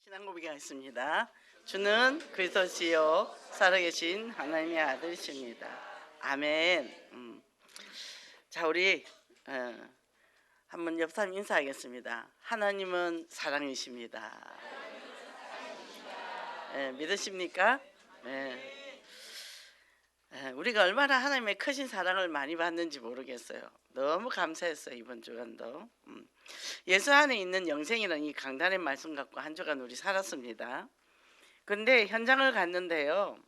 신앙 고백하겠습니다. 주는 그리스도시요 살아계신 하나님의 아들이십니다. 아멘. 자, 우리 한번 옆 사람 인사하겠습니다. 하나님은 사랑이십니다. 믿으십니까? 우리가 얼마나 하나님의 크신 사랑을 많이 받는지 모르겠어요. 너무 감사했어요. 이번 주간도 예수 안에 있는 영생이라는 이 강단의 말씀 갖고 한 주간 우리 살았습니다. 근데 현장을 갔는데요,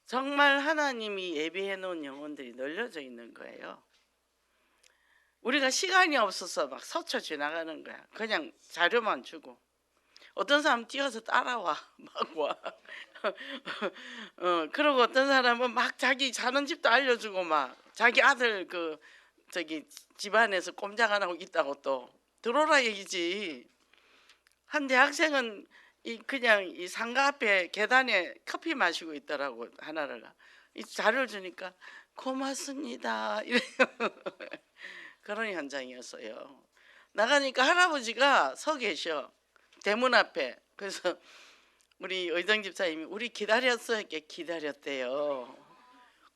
정말 하나님이 예비해 놓은 영혼들이 널려져 있는 거예요. 우리가 시간이 없어서 막 스쳐 지나가는 거야. 그냥 자료만 주고 어떤 사람 뛰어서 따라와 막 와. 그리고 어떤 사람은 막 자기 사는 집도 알려주고 막 자기 아들 저기 집안에서 꼼짝 안 하고 있다고 또 들어오라 얘기지. 한 대학생은 그냥 이 상가 앞에 계단에 커피 마시고 있더라고. 하나를 이 자료를 주니까 고맙습니다 이래. 그런 현장이었어요. 나가니까 할아버지가 서 계셔 대문 앞에. 그래서 우리 의정 집사님이 우리 기다렸어 이렇게 기다렸대요.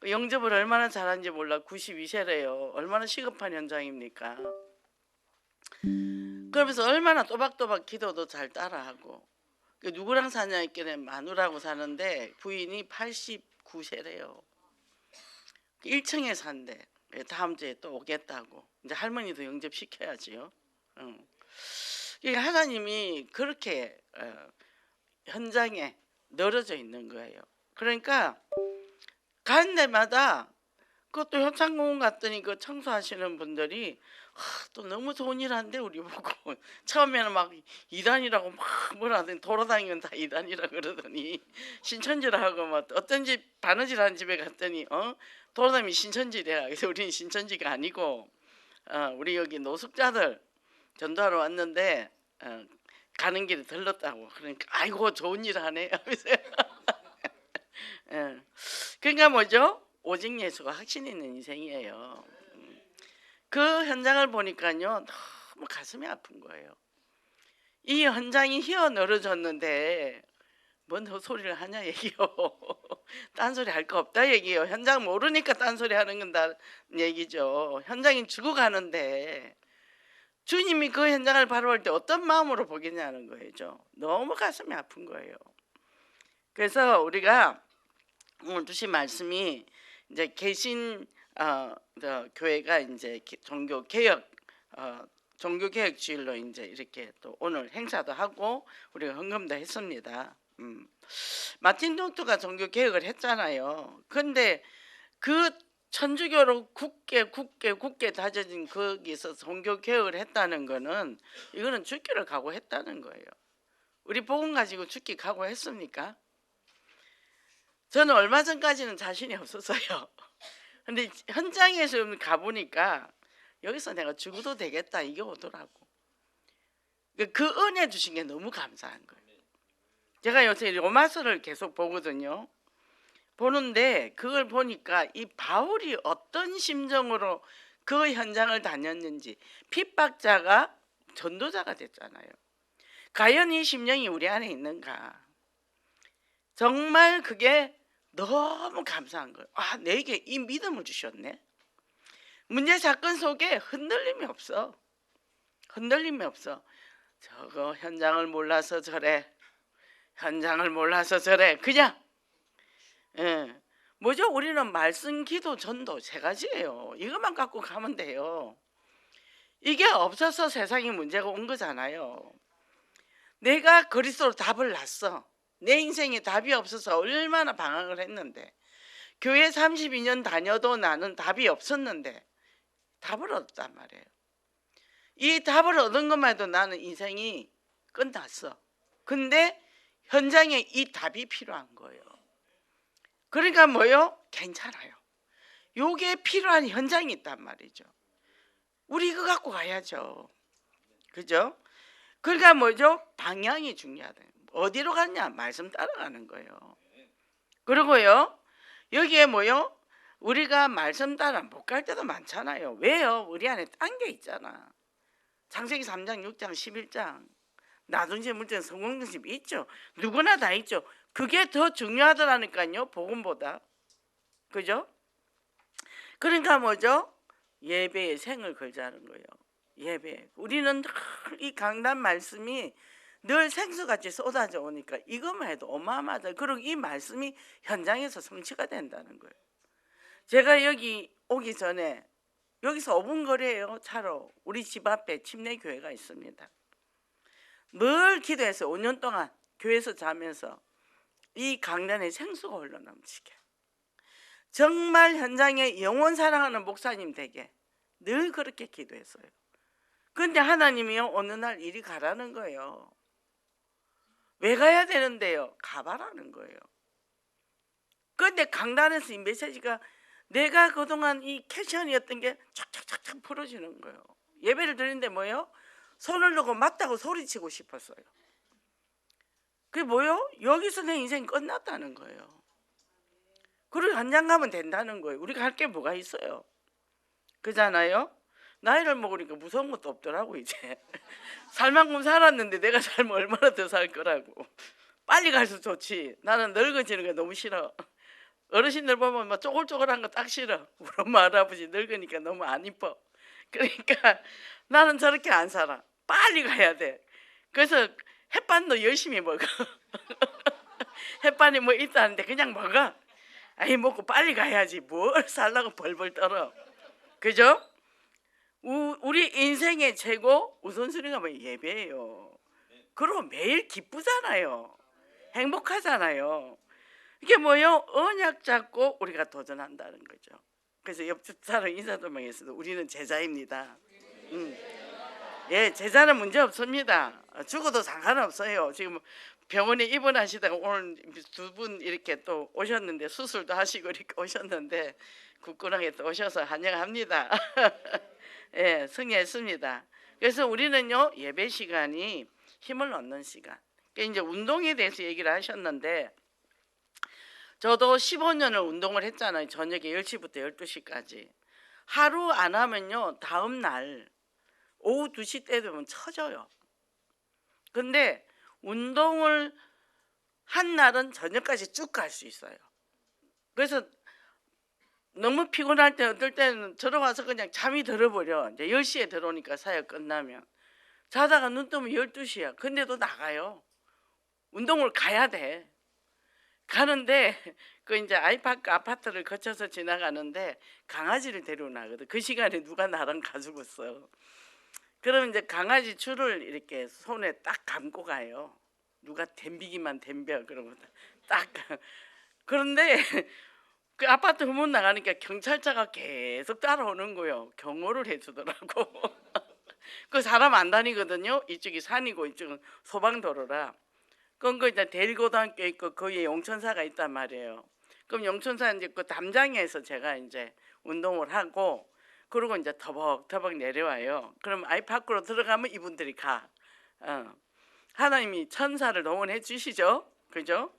영접을 얼마나 잘하는지 몰라. 92세래요. 얼마나 시급한 현장입니까? 그러면서 얼마나 또박또박 기도도 잘 따라하고. 누구랑 사냐 했길래 마누라하고 사는데 부인이 89세래요 1층에 산대. 다음 주에 또 오겠다고. 이제 할머니도 영접시켜야지요. 하나님이 그렇게 현장에 널어져 있는 거예요. 그러니까 가는 데마다 그것도 현창공원 갔더니 그 청소하시는 분들이 또 너무 좋은 일 한데 우리 보고 처음에는 막 이단이라고 막 뭐라 하더니 돌아다니면 다 이단이라 그러더니 신천지라 하고 막 어떤 집 바느질하는 집에 갔더니 돌아다니면 신천지래야. 그래서 우리는 신천지가 아니고 우리 여기 노숙자들 전도하러 왔는데 가는 길에 들렀다고. 그러니까 아이고 좋은 일 하네. 그러니까 뭐죠? 오직 예수가 확신 있는 인생이에요. 그 현장을 보니까요 너무 가슴이 아픈 거예요. 이 현장이 휘어 늘어졌는데 뭔 헛소리를 하냐 얘기요. 딴소리 할 거 없다 얘기요. 현장 모르니까 딴소리 하는 건다 얘기죠. 현장이 죽어가는데 주님이 그 현장을 바라볼 때 어떤 마음으로 보겠냐는 거죠. 너무 가슴이 아픈 거예요. 그래서 우리가 오늘 주신 말씀이 이제 개신 교회가 이제 종교 개혁 주일로 이제 이렇게 또 오늘 행사도 하고 우리가 헌금도 했습니다. 마틴 루터가 종교 개혁을 했잖아요. 근데 그 천주교로 굳게 다져진 거기서 종교 개혁을 했다는 거는 이거는 죽기를 각오했다는 거예요. 우리 복음 가지고 죽기 각오했습니까? 저는 얼마 전까지는 자신이 없었어요. 근데 현장에서 가보니까 여기서 내가 죽어도 되겠다 이게 오더라고. 그 은혜 주신 게 너무 감사한 거예요. 제가 요새 로마서를 계속 보거든요. 보는데 그걸 보니까 이 바울이 어떤 심정으로 그 현장을 다녔는지. 핍박자가 전도자가 됐잖아요. 과연 이 심령이 우리 안에 있는가. 정말 그게 너무 감사한 거예요. 내게 이 믿음을 주셨네. 문제 사건 속에 흔들림이 없어. 흔들림이 없어. 저거 현장을 몰라서 저래. 현장을 몰라서 저래. 그냥 뭐죠? 우리는 말씀, 기도, 전도 세 가지예요. 이것만 갖고 가면 돼요. 이게 없어서 세상에 문제가 온 거잖아요. 내가 그리스도로 답을 놨어. 내 인생에 답이 없어서 얼마나 방황을 했는데, 교회 32년 다녀도 나는 답이 없었는데 답을 얻었단 말이에요. 이 답을 얻은 것만 해도 나는 인생이 끝났어. 근데 현장에 이 답이 필요한 거예요. 그러니까 뭐요? 괜찮아요. 요게 필요한 현장이 있단 말이죠. 우리 이거 갖고 가야죠. 그죠? 그러니까 뭐죠? 방향이 중요하다. 어디로 갔냐? 말씀 따라가는 거예요. 그리고요, 여기에 뭐요? 우리가 말씀 따라 못 갈 때도 많잖아요. 왜요? 우리 안에 딴 게 있잖아. 창세기 3장, 6장, 11장 나중에 문제는 성공증심 있죠. 누구나 다 있죠. 그게 더 중요하더라니까요. 복음보다. 그죠? 그러니까 뭐죠? 예배에 생을 걸자는 거예요. 예배. 우리는 이 강단 말씀이 늘 생수같이 쏟아져 오니까 이것만 해도 어마어마하다. 그리고 이 말씀이 현장에서 성취가 된다는 거예요. 제가 여기 오기 전에 여기서 5분 거리예요. 차로. 우리 집 앞에 침례교회가 있습니다. 늘 기도해서 5년 동안 교회에서 자면서 이 강단에 생수가 흘러넘치게, 정말 현장에 영혼 사랑하는 목사님 되게 늘 그렇게 기도했어요. 그런데 하나님이요 어느 날 이리 가라는 거예요. 왜 가야 되는데요? 가봐라는 거예요. 그런데 강단에서 이 메시지가 내가 그동안 이 캐션이었던 게 착착착착 풀어지는 거예요. 예배를 드리는데 뭐예요? 손을 놓고 맞다고 소리치고 싶었어요. 그게 뭐예요? 여기서 내 인생 끝났다는 거예요. 그리고 현장 가면 된다는 거예요. 우리가 할 게 뭐가 있어요? 그잖아요. 나이를 먹으니까 무서운 것도 없더라고 이제. 살 만큼 살았는데 내가 살면 얼마나 더 살 거라고. 빨리 갈수록 좋지. 나는 늙어지는 게 너무 싫어. 어르신들 보면 막 쪼글쪼글한 거 딱 싫어. 우리 엄마 할아버지 늙으니까 너무 안 이뻐. 그러니까 나는 저렇게 안 살아. 빨리 가야 돼. 그래서 햇반도 열심히 먹어. 햇반이 뭐 있다는데 그냥 먹어. 아이 먹고 빨리 가야지. 뭘 살라고 벌벌 떨어. 그죠? 우리 인생의 최고 우선순위가 뭐 예배예요. 그리고 매일 기쁘잖아요. 행복하잖아요. 이게 뭐요? 언약 잡고 우리가 도전한다는 거죠. 그래서 옆집 사람 인사도명에서도 우리는 제자입니다. 예, 제자는 문제 없습니다. 죽어도 상관없어요. 지금 병원에 입원하시다가 오늘 두 분 이렇게 또 오셨는데 수술도 하시고 이렇게 오셨는데 굳건하게 또 오셔서 환영합니다. 예, 승리했습니다. 그래서 우리는요 예배 시간이 힘을 얻는 시간. 그러니까 이제 운동에 대해서 얘기를 하셨는데 저도 15년을 운동을 했잖아요. 저녁에 10시부터 12시까지. 하루 안 하면요 다음 날 오후 2시 때 되면 처져요. 근데 운동을 한 날은 저녁까지 쭉 갈 수 있어요. 그래서 너무 피곤할 때 어떨 때는 들어와서 그냥 잠이 들어버려. 이제 10시에 들어오니까 사역 끝나면 자다가 눈 뜨면 12시야. 근데도 나가요. 운동을 가야 돼. 가는데 그 이제 아이파크 아파트를 거쳐서 지나가는데 강아지를 데려오나거든. 그 시간에 누가 나랑 가지고 있어. 그러면 이제 강아지 줄을 이렇게 손에 딱 감고 가요. 누가 댐비기만 댐벼 그러고 딱. 그런데 그 아파트 후문 나가니까 경찰차가 계속 따라오는 거예요. 경호를 해주더라고. 그 사람 안 다니거든요. 이쪽이 산이고 이쪽은 소방도로라. 그건 그 이제 대일고등학교 있고 거기에 용천사가 있단 말이에요. 그럼 용천사 이제 그 담장에서 제가 이제 운동을 하고 그러고 이제 터벅터벅 내려와요. 그럼 아이파크로 들어가면 이분들이 가. 하나님이 천사를 동원해 주시죠. 그죠?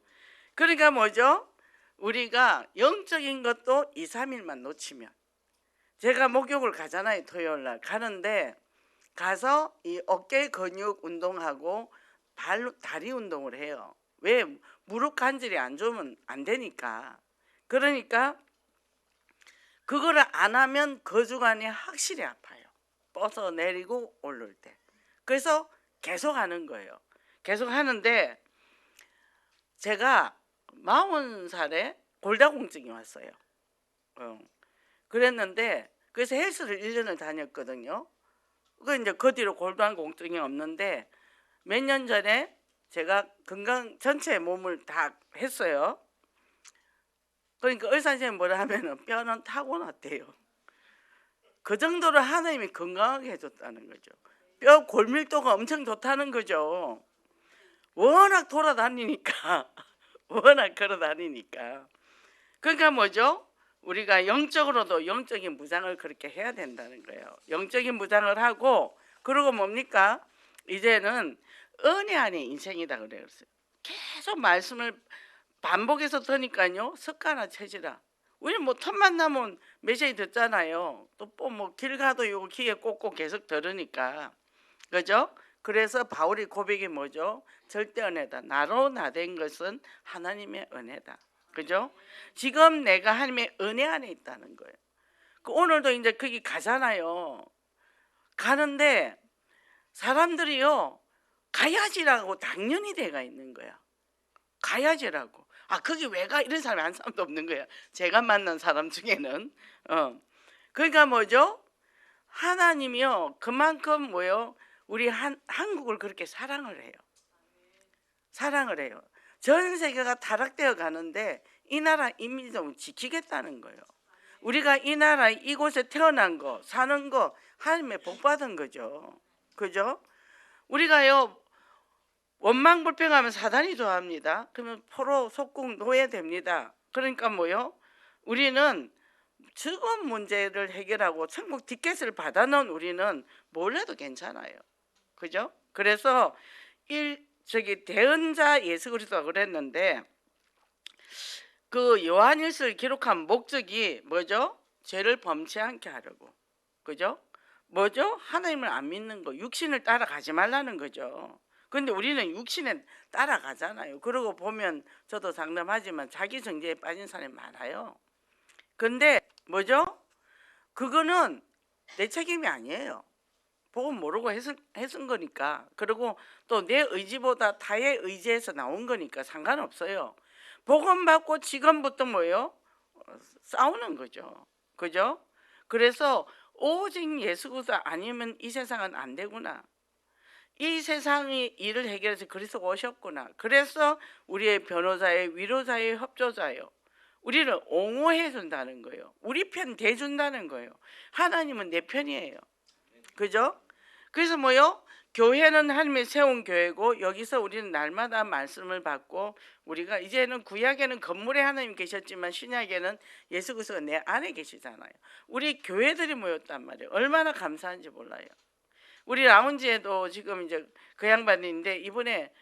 그러니까 뭐죠? 우리가 영적인 것도 2, 3일만 놓치면 제가 목욕을 가잖아요. 토요일 날 가는데 가서 이 어깨 근육 운동하고 다리 운동을 해요. 왜? 무릎 관절이 안 좋으면 안 되니까. 그러니까 그거를 안 하면 그 주간이 확실히 아파요. 뻗어 내리고 오를 때. 그래서 계속 하는 거예요. 계속 하는데 제가 40살에 골다공증이 왔어요. 그랬는데 그래서 헬스를 1년을 다녔거든요. 이제 그 뒤로 골다공증이 없는데 몇 년 전에 제가 건강 전체 몸을 다 했어요. 그러니까 의사 선생님이 뭐라 하면은 뼈는 타고났대요. 그 정도로 하나님이 건강하게 해줬다는 거죠. 뼈 골밀도가 엄청 좋다는 거죠. 워낙 돌아다니니까 워낙 걸어다니니까. 그러니까 뭐죠? 우리가 영적으로도 영적인 무장을 그렇게 해야 된다는 거예요. 영적인 무장을 하고 그리고 뭡니까? 이제는 은혜 안에 인생이다 그래요. 계속 말씀을 반복해서 들으니까요 습관화 체질화. 우리 뭐 틈만 나면 메시지 듣잖아요. 또 뭐 길 가도 이거 귀에 꽂고 계속 들으니까 그죠? 그래서 바울이 고백이 뭐죠? 절대 은혜다. 나로 나된 것은 하나님의 은혜다. 그죠? 지금 내가 하나님의 은혜 안에 있다는 거예요. 오늘도 이제 거기 가잖아요. 가는데 사람들이요, 가야지라고 당연히 돼가 있는 거야. 가야지라고. 아, 거기 왜 가? 이런 사람이 한 사람도 없는 거야. 제가 만난 사람 중에는. 그러니까 뭐죠? 하나님이요, 그만큼 뭐요? 우리 한국을 그렇게 사랑을 해요. 사랑을 해요. 전 세계가 타락되어 가는데 이 나라 이미지 좀 지키겠다는 거예요. 우리가 이 나라 이곳에 태어난 거, 사는 거 하나님의 복 받은 거죠. 그죠? 우리가요, 원망불평하면 사단이 좋아합니다. 그러면 포로 속국 노예됩니다. 그러니까 뭐요? 우리는 즐거운 문제를 해결하고 천국 티켓을 받아놓은 우리는 뭘 해도 괜찮아요. 그죠? 그래서 대언자 예수 그리스도가 그랬는데, 그 요한일서를 기록한 목적이 뭐죠? 죄를 범치 않게 하려고. 그죠? 뭐죠? 하나님을 안 믿는 거, 육신을 따라가지 말라는 거죠. 근데 우리는 육신에 따라가잖아요. 그러고 보면 저도 상담하지만 자기 정죄에 빠진 사람이 많아요. 근데 뭐죠? 그거는 내 책임이 아니에요. 보고 모르고 했은 거니까. 그리고 또 내 의지보다 타의 의지에서 나온 거니까 상관없어요. 복음 받고 지금부터 뭐예요? 싸우는 거죠. 그죠? 그래서 오직 예수 그리스도 아니면 이 세상은 안 되구나. 이 세상이 일을 해결해서 그리스도가 오셨구나. 그래서 우리의 변호사의 위로자의 협조자요. 우리를 옹호해 준다는 거예요. 우리 편 대준다는 거예요. 하나님은 내 편이에요. 그죠? 그래서 뭐요? 교회는 하나님이 세운 교회고, 여기서 우리는 날마다 말씀을 받고, 우리가 이제는 구약에는 건물에 하나님 계셨지만 신약에는 예수 그리스도가 내 안에 계시잖아요. 우리 교회들이 모였단 말이에요. 얼마나 감사한지 몰라요. 우리 라운지에도 지금 이제 그 양반인데 이번에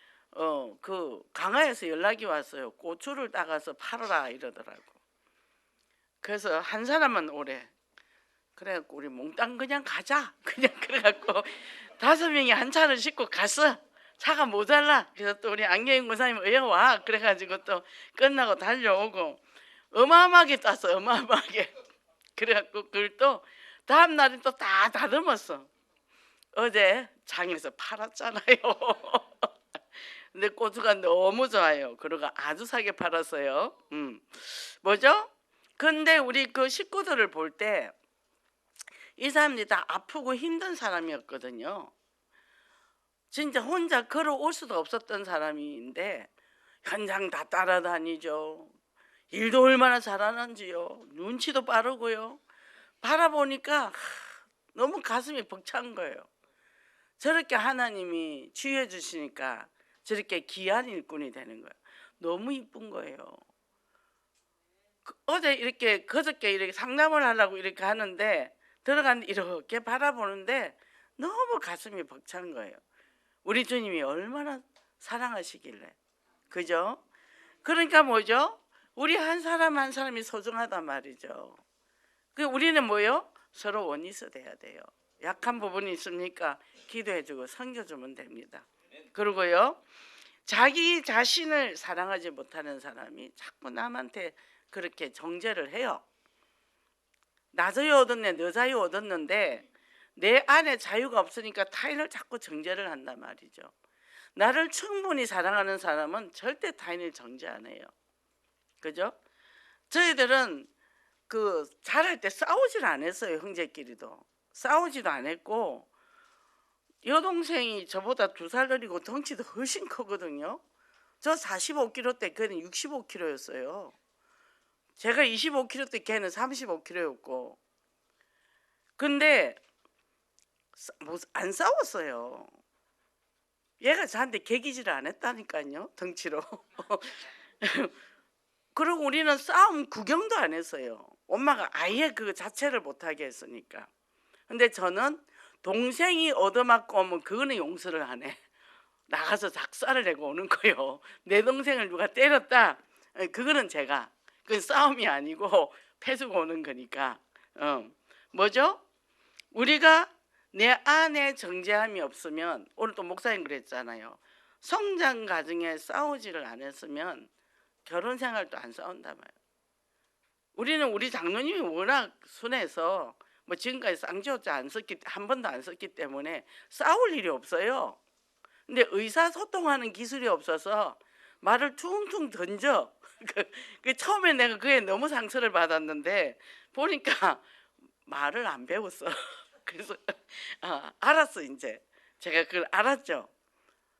그 강화에서 연락이 왔어요. 고추를 따가서 팔아라 이러더라고. 그래서 한 사람은 오래. 그래갖고 우리 몽땅 그냥 가자. 그냥 그래갖고 5명이 한 차를 싣고 갔어. 차가 모자라. 그래서 또 우리 안경인 고사님 와. 그래가지고 또 끝나고 달려오고 어마어마하게 땄어. 어마어마하게. 그래갖고 그걸 또 다음 날에 또 다 다듬었어. 어제 장에서 팔았잖아요. 근데 고추가 너무 좋아요. 그리고 아주 싸게 팔았어요. 뭐죠? 근데 우리 그 식구들을 볼 때 이 사람들이 다 아프고 힘든 사람이었거든요. 진짜 혼자 걸어올 수도 없었던 사람인데 현장 다 따라다니죠. 일도 얼마나 잘하는지요. 눈치도 빠르고요. 바라보니까 너무 가슴이 벅찬 거예요. 저렇게 하나님이 치유해 주시니까 저렇게 귀한 일꾼이 되는 거예요. 너무 이쁜 거예요. 어제 이렇게 그저께 이렇게 상담을 하려고 이렇게 하는데 들어갔는데 이렇게 바라보는데 너무 가슴이 벅찬 거예요. 우리 주님이 얼마나 사랑하시길래. 그죠? 그러니까 뭐죠? 우리 한 사람 한 사람이 소중하단 말이죠. 우리는 뭐요? 서로 원리서 돼야 돼요. 약한 부분이 있습니까? 기도해주고 섬겨주면 됩니다. 그리고요, 자기 자신을 사랑하지 못하는 사람이 자꾸 남한테 그렇게 정죄를 해요. 나 자유 얻었네, 너 자유 얻었는데 내 안에 자유가 없으니까 타인을 자꾸 정죄를 한단 말이죠. 나를 충분히 사랑하는 사람은 절대 타인을 정죄 안 해요. 그죠? 저희들은 그 자랄 때 싸우질 않았어요. 형제끼리도 싸우지도 안 했고, 여동생이 저보다 2살 어리고 덩치도 훨씬 크거든요. 저 45kg 때 걔는 65kg였어요. 제가 25kg 때 걔는 35kg였고. 근데 안 싸웠어요. 얘가 저한테 개기질 안 했다니까요. 덩치로. 그리고 우리는 싸움 구경도 안 했어요. 엄마가 아예 그 자체를 못하게 했으니까. 근데 저는 동생이 얻어맞고 오면 그거는 용서를 안 해. 나가서 작사를 내고 오는 거예요. 내 동생을 누가 때렸다, 그거는 제가, 그건 싸움이 아니고 패주고 오는 거니까. 뭐죠? 우리가 내 안에 정죄함이 없으면, 오늘 또 목사님 그랬잖아요. 성장 과정에 싸우지를 않았으면 결혼 생활도 안 싸운단 말이에요. 우리는 우리 장로님이 워낙 순해서 뭐 지금까지 쌍지오자 한 번도 안 썼기 때문에 싸울 일이 없어요. 근데 의사소통하는 기술이 없어서 말을 퉁퉁 던져. 처음에 내가 그게 너무 상처를 받았는데 보니까 말을 안 배웠어. 그래서 알았어. 이제 제가 그걸 알았죠.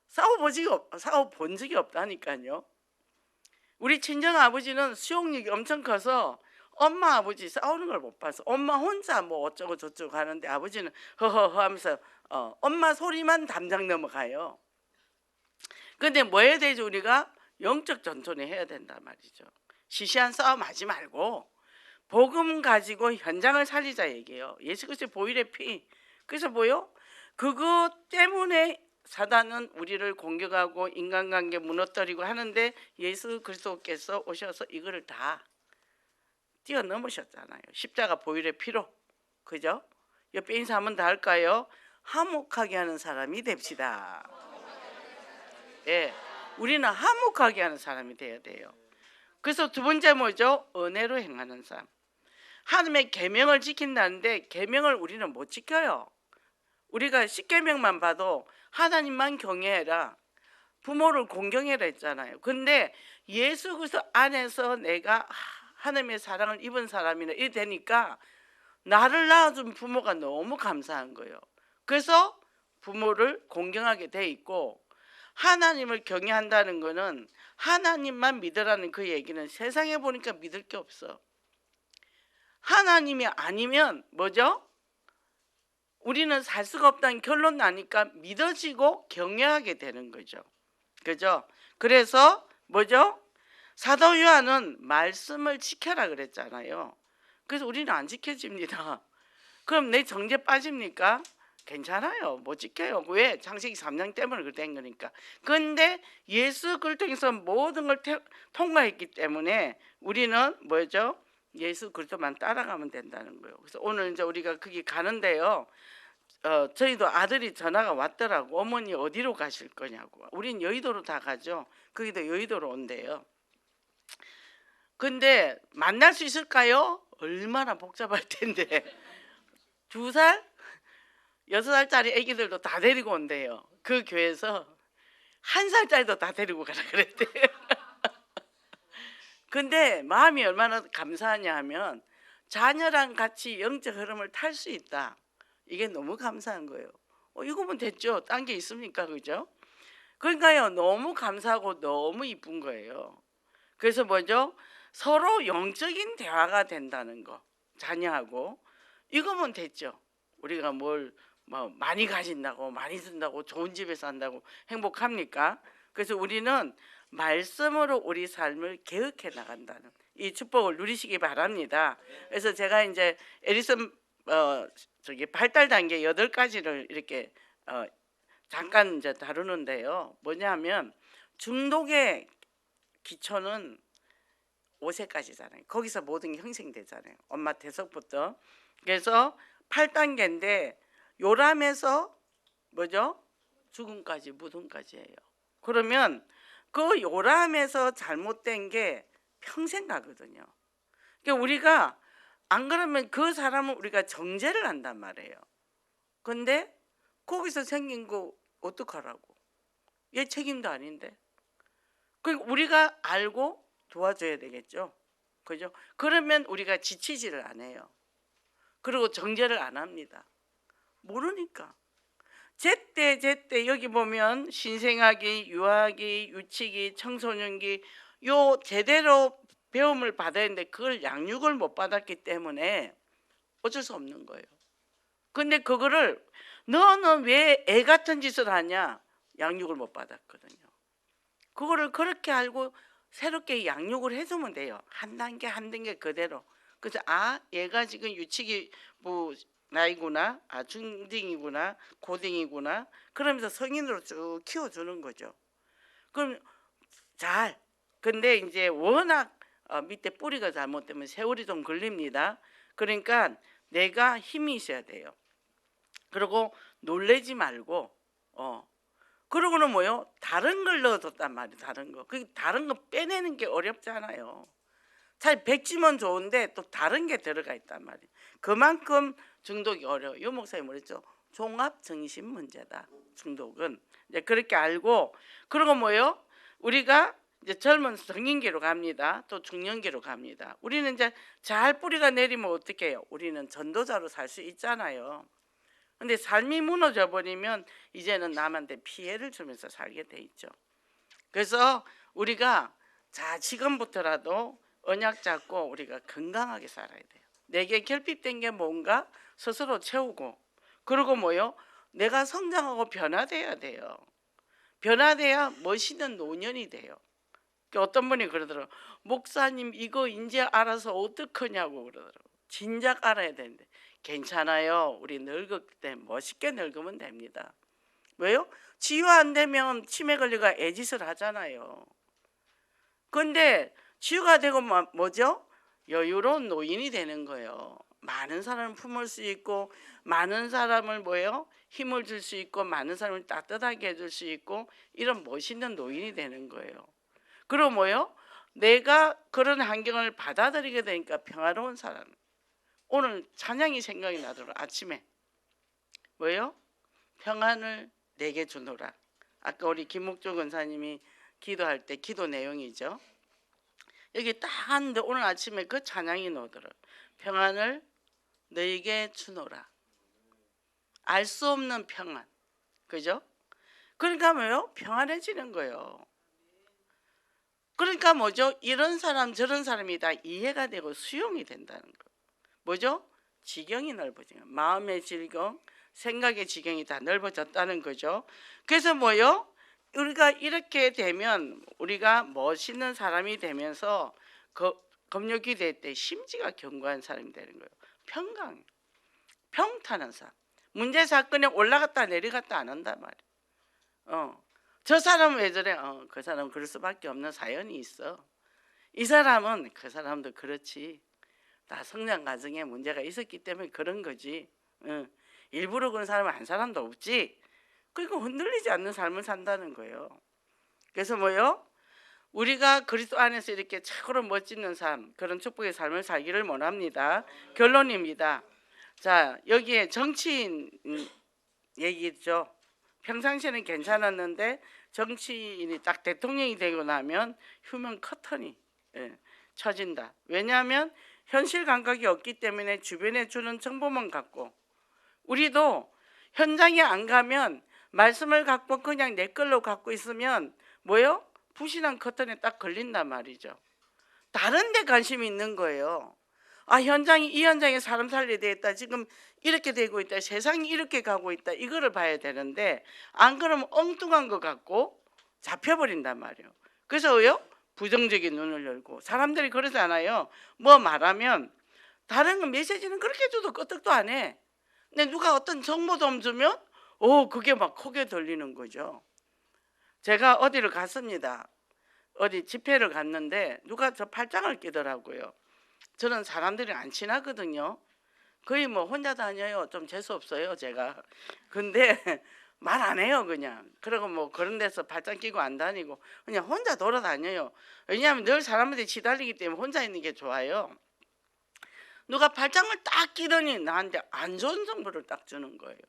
싸워본 적이 없다니까요. 우리 친정 아버지는 수용력이 엄청 커서 엄마 아버지 싸우는 걸 못 봤어. 엄마 혼자 뭐 어쩌고 저쩌고 하는데 아버지는 허허허 하면서 엄마 소리만 담장 넘어가요. 근데 뭐 해야 되지? 우리가 영적 전투를 해야 된단 말이죠. 시시한 싸움 하지 말고 복음 가지고 현장을 살리자 얘기해요. 예수 그리스도의 보혈의 피. 그래서 뭐요? 그것 때문에 사단은 우리를 공격하고 인간관계 무너뜨리고 하는데 예수 그리스도께서 오셔서 이거를 다 뛰어넘으셨잖아요. 십자가 보혈의 피로. 그죠? 옆에 인사 한번 더 할까요? 화목하게 하는 사람이 됩시다. 예, 우리는 화목하게 하는 사람이 돼야 돼요. 그래서 두 번째 뭐죠? 은혜로 행하는 삶. 하나님의 계명을 지킨다는데 계명을 우리는 못 지켜요. 우리가 10계명만 봐도 하나님만 경외해라, 부모를 공경해라 했잖아요. 근데 예수 그리스도 안에서 내가 하나님의 사랑을 입은 사람이나 이래 되니까 나를 낳아준 부모가 너무 감사한 거예요. 그래서 부모를 공경하게 돼 있고, 하나님을 경외한다는 거는 하나님만 믿으라는 그 얘기는 세상에 보니까 믿을 게 없어. 하나님이 아니면 뭐죠? 우리는 살 수가 없다는 결론 나니까 믿어지고 경외하게 되는 거죠. 그죠? 그래서 뭐죠? 사도 요한은 말씀을 지켜라 그랬잖아요. 그래서 우리는 안 지켜집니다. 그럼 내 정죄 빠집니까? 괜찮아요. 못 지켜요. 왜? 창세기 3장 때문에 그렇게 된 거니까. 그런데 예수 그리스도 통해서 모든 걸 통과했기 때문에 우리는 뭐죠? 예수 그리스도만 따라가면 된다는 거예요. 그래서 오늘 이제 우리가 거기 가는데요. 저희도 아들이 전화가 왔더라고. 어머니 어디로 가실 거냐고. 우린 여의도로 다 가죠. 거기도 여의도로 온대요. 근데 만날 수 있을까요? 얼마나 복잡할 텐데. 2살? 6살짜리 애기들도 다 데리고 온대요. 그 교회에서 1살짜리도 다 데리고 가라 그랬대요. 근데 마음이 얼마나 감사하냐 하면 자녀랑 같이 영적 흐름을 탈 수 있다. 이게 너무 감사한 거예요. 이거면 됐죠. 딴 게 있습니까? 그죠? 그러니까요, 너무 감사하고 너무 이쁜 거예요. 그래서 뭐죠? 서로 영적인 대화가 된다는 거. 자녀하고. 이거면 됐죠. 우리가 뭘 많이 가진다고, 많이 쓴다고, 좋은 집에 산다고 행복합니까? 그래서 우리는 말씀으로 우리 삶을 개혁해 나간다는 이 축복을 누리시기 바랍니다. 그래서 제가 이제 에디슨 발달 단계 8가지를 이렇게 잠깐 이제 다루는데요. 뭐냐면 중독의 기초는 5세까지잖아요. 거기서 모든 게 형성되잖아요. 엄마 태석부터. 그래서 8단계인데 요람에서 뭐죠? 죽음까지, 무덤까지예요. 그러면 그 요람에서 잘못된 게 평생 가거든요. 그러니까 우리가 안 그러면 그 사람은 우리가 정죄를 한단 말이에요. 근데 거기서 생긴 거 어떡하라고? 얘 책임도 아닌데. 그러니까 우리가 알고 도와줘야 되겠죠. 그죠? 그러면 우리가 지치지를 안 해요. 그리고 정죄를 안 합니다. 모르니까. 제때 여기 보면 신생아기, 유아기, 유치기, 청소년기 요 제대로 배움을 받아야 하는데 그걸 양육을 못 받았기 때문에 어쩔 수 없는 거예요. 근데 그거를 너는 왜 애 같은 짓을 하냐? 양육을 못 받았거든요. 그거를 그렇게 알고 새롭게 양육을 해주면 돼요. 한 단계 한 단계 그대로. 그래서 얘가 지금 유치기 뭐 나이구나, 중딩이구나, 고딩이구나, 그러면서 성인으로 쭉 키워주는 거죠. 그럼 근데 이제 워낙 밑에 뿌리가 잘못되면 세월이 좀 걸립니다. 그러니까 내가 힘이 있어야 돼요. 그리고 놀래지 말고 그러고는 뭐요? 다른 걸 넣어뒀단 말이에요. 다른 거. 그 다른 거 빼내는 게 어렵잖아요. 잘 백지면 좋은데 또 다른 게 들어가 있단 말이에요. 그만큼 중독이 어려워요. 유 목사님 뭐랬죠? 종합 정신 문제다. 중독은 이제 그렇게 알고 그리고 뭐요? 우리가 이제 젊은 성인기로 갑니다. 또 중년기로 갑니다. 우리는 이제 잘 뿌리가 내리면 어떻게 해요? 우리는 전도자로 살 수 있잖아요. 근데 삶이 무너져 버리면 이제는 남한테 피해를 주면서 살게 돼 있죠. 그래서 우리가 자 지금부터라도 언약 잡고 우리가 건강하게 살아야 돼요. 내게 결핍된 게 뭔가 스스로 채우고 그리고 뭐요? 내가 성장하고 변화돼야 돼요. 변화돼야 멋있는 노년이 돼요. 어떤 분이 그러더라고요. 목사님 이거 이제 알아서 어떡하냐고 그러더라고요. 진작 알아야 되는데 괜찮아요. 우리 늙을 때 멋있게 늙으면 됩니다. 왜요? 치유 안 되면 치매 걸리고 애짓을 하잖아요. 근데 치유가 되고 뭐죠? 여유로운 노인이 되는 거예요. 많은 사람을 품을 수 있고 많은 사람을 뭐예요? 힘을 줄 수 있고 많은 사람을 따뜻하게 해줄 수 있고 이런 멋있는 노인이 되는 거예요. 그리고 뭐요? 내가 그런 환경을 받아들이게 되니까 평화로운 사람. 오늘 찬양이 생각이 나더라고요. 아침에 뭐요? 평안을 내게 주노라. 아까 우리 김목조 권사님이 기도할 때 기도 내용이죠. 여기 딱 하는데 오늘 아침에 그 찬양이 나오더라고요. 평안을 너에게 주노라. 알 수 없는 평안. 그죠? 그러니까 뭐요? 평안해지는 거예요. 그러니까 뭐죠? 이런 사람 저런 사람이 다 이해가 되고 수용이 된다는 거. 뭐죠? 지경이 넓어지는 거예요. 마음의 지경, 생각의 지경이 다 넓어졌다는 거죠. 그래서 뭐요? 우리가 이렇게 되면 우리가 멋있는 사람이 되면서 검역이 될 때 심지가 견고한 사람이 되는 거예요. 평강, 평탄한 사람. 문제 사건에 올라갔다 내려갔다 안 한단 말이에요. 저 사람은 왜 저래? 그 사람은 그럴 수밖에 없는 사연이 있어. 이 사람은 그 사람도 그렇지. 다 성장 과정에 문제가 있었기 때문에 그런 거지. 일부러 그런 사람은 한 사람도 없지. 그러니까 흔들리지 않는 삶을 산다는 거예요. 그래서 뭐요? 우리가 그리스도 안에서 이렇게 최고로 멋지는 삶, 그런 축복의 삶을 살기를 원합니다. 결론입니다. 자, 여기에 정치인 얘기죠. 평상시에는 괜찮았는데 정치인이 딱 대통령이 되고 나면 휴먼 커튼이 쳐진다. 왜냐하면 현실 감각이 없기 때문에 주변에 주는 정보만 갖고 우리도 현장에 안 가면 말씀을 갖고 그냥 내 걸로 갖고 있으면 뭐요? 부신한 커튼에 딱 걸린단 말이죠. 다른 데 관심이 있는 거예요. 이 현장에 사람 살려야 되겠다. 지금 이렇게 되고 있다. 세상이 이렇게 가고 있다. 이거를 봐야 되는데 안 그러면 엉뚱한 거 갖고 잡혀버린단 말이에요. 그래서 왜요? 부정적인 눈을 열고 사람들이 그러잖아요. 뭐 말하면 다른 거 메시지는 그렇게 줘도 끄떡도 안 해. 근데 누가 어떤 정보 좀 주면 그게 막 크게 들리는 거죠. 제가 어디를 갔습니다. 어디 집회를 갔는데 누가 저 팔짱을 끼더라고요. 저는 사람들이 안 친하거든요. 거의 뭐 혼자 다녀요. 좀 재수 없어요, 제가. 근데 말 안 해요, 그냥. 그리고 뭐 그런 데서 발장 끼고 안 다니고 그냥 혼자 돌아다녀요. 왜냐하면 늘 사람한테 시달리기 때문에 혼자 있는 게 좋아요. 누가 발장을 딱 끼더니 나한테 안 좋은 정보를 딱 주는 거예요.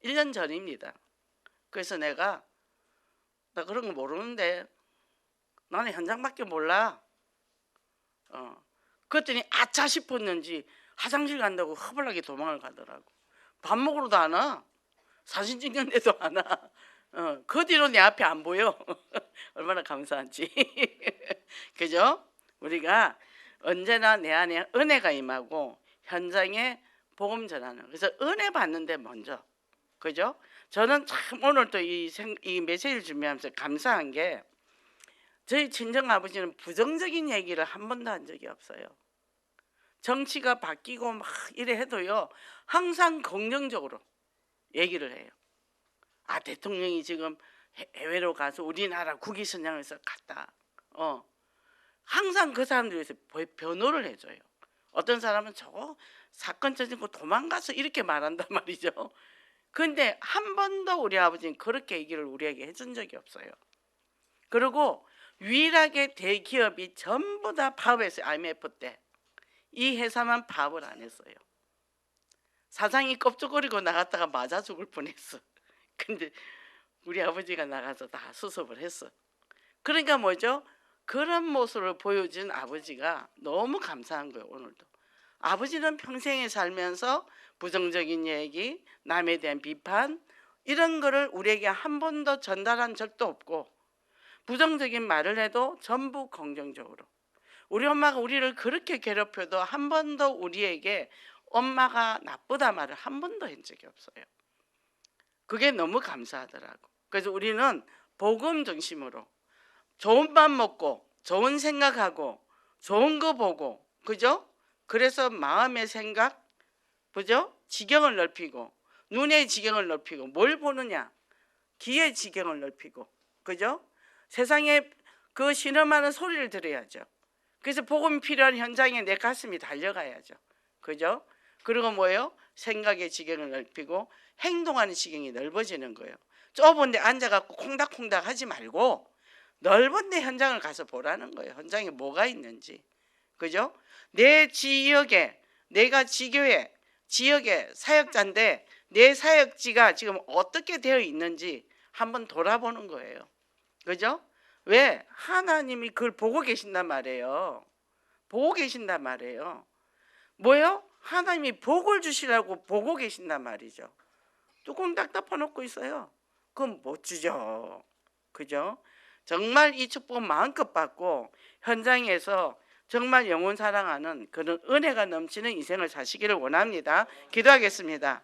1년 전입니다. 그래서 나 그런 거 모르는데 나는 현장밖에 몰라. 그랬더니 아차 싶었는지 화장실 간다고 허벌나게 도망을 가더라고. 밥 먹으러도 안 와. 사진 찍는데도 안 와. 그 뒤로 내 앞에 안 보여. 얼마나 감사한지. 그죠? 우리가 언제나 내 안에 은혜가 임하고 현장에 복음 전하는. 그래서 은혜 받는데 먼저. 그죠? 저는 참 오늘 또 이 메시지를 준비하면서 감사한 게 저희 친정아버지는 부정적인 얘기를 한 번도 한 적이 없어요. 정치가 바뀌고 막 이래 해도요 항상 긍정적으로 얘기를 해요. 대통령이 지금 해외로 가서 우리나라 국위 선양에서 갔다. 항상 그 사람들 위해서 변호를 해줘요. 어떤 사람은 저거 사건 저지르고 도망가서 이렇게 말한단 말이죠. 근데 한 번도 우리 아버지는 그렇게 얘기를 우리에게 해준 적이 없어요. 그리고 유일하게 대기업이 전부 다 파업했어요. IMF 때. 이 회사만 파업을 안 했어요. 사장이 껍죽거리고 나갔다가 맞아 죽을 뻔했어. 근데 우리 아버지가 나가서 다 수습을 했어. 그러니까 뭐죠? 그런 모습을 보여준 아버지가 너무 감사한 거예요. 오늘도 아버지는 평생에 살면서 부정적인 얘기, 남에 대한 비판 이런 거를 우리에게 한 번도 전달한 적도 없고, 부정적인 말을 해도 전부 긍정적으로. 우리 엄마가 우리를 그렇게 괴롭혀도 한 번도 우리에게 엄마가 나쁘다 말을 한 번도 한 적이 없어요. 그게 너무 감사하더라고. 그래서 우리는 복음 중심으로 좋은 밥 먹고 좋은 생각하고 좋은 거 보고, 그죠? 그래서 마음의 생각, 그죠? 지경을 넓히고, 눈의 지경을 넓히고, 뭘 보느냐? 귀의 지경을 넓히고, 그죠? 세상에 그 신음하는 소리를 들어야죠. 그래서 복음이 필요한 현장에 내 가슴이 달려가야죠. 그죠? 그리고 뭐예요? 생각의 지경을 넓히고 행동하는 지경이 넓어지는 거예요. 좁은 데 앉아갖고 콩닥콩닥 하지 말고 넓은 데 현장을 가서 보라는 거예요. 현장에 뭐가 있는지. 그죠? 내 지역에, 내가 지교회, 지역의 사역자인데 내 사역지가 지금 어떻게 되어 있는지 한번 돌아보는 거예요. 그죠? 왜? 하나님이 그걸 보고 계신단 말이에요. 보고 계신단 말이에요. 뭐요? 하나님이 복을 주시라고 보고 계신단 말이죠. 뚜껑 딱 덮어놓고 있어요. 그럼 못 주죠. 그죠? 정말 이 축복 마음껏 받고 현장에서 정말 영혼 사랑하는 그런 은혜가 넘치는 인생을 사시기를 원합니다. 기도하겠습니다.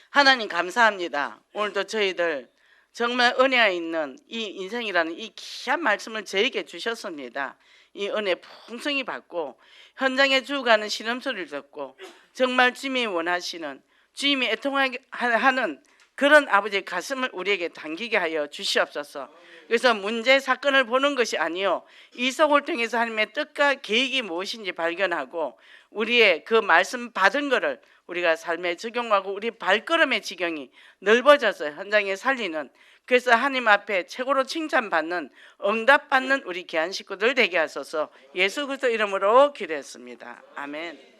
하나님 감사합니다. 오늘도 저희들 정말 은혜가 있는 이 인생이라는 이 귀한 말씀을 저에게 주셨습니다. 이 은혜 풍성히 받고 현장에 죽어가는 신음소리를 듣고 정말 주님이 원하시는, 주님이 애통하게 하는 그런 아버지의 가슴을 우리에게 당기게 하여 주시옵소서. 그래서 문제 사건을 보는 것이 아니요, 이 속을 통해서 하나님의 뜻과 계획이 무엇인지 발견하고 우리의 그 말씀 받은 것을 우리가 삶에 적용하고 우리 발걸음의 지경이 넓어져서 현장에 살리는, 그래서 하나님 앞에 최고로 칭찬받는, 응답받는 우리 귀한 식구들 되게 하소서. 예수 그리스도 이름으로 기도했습니다. 아멘.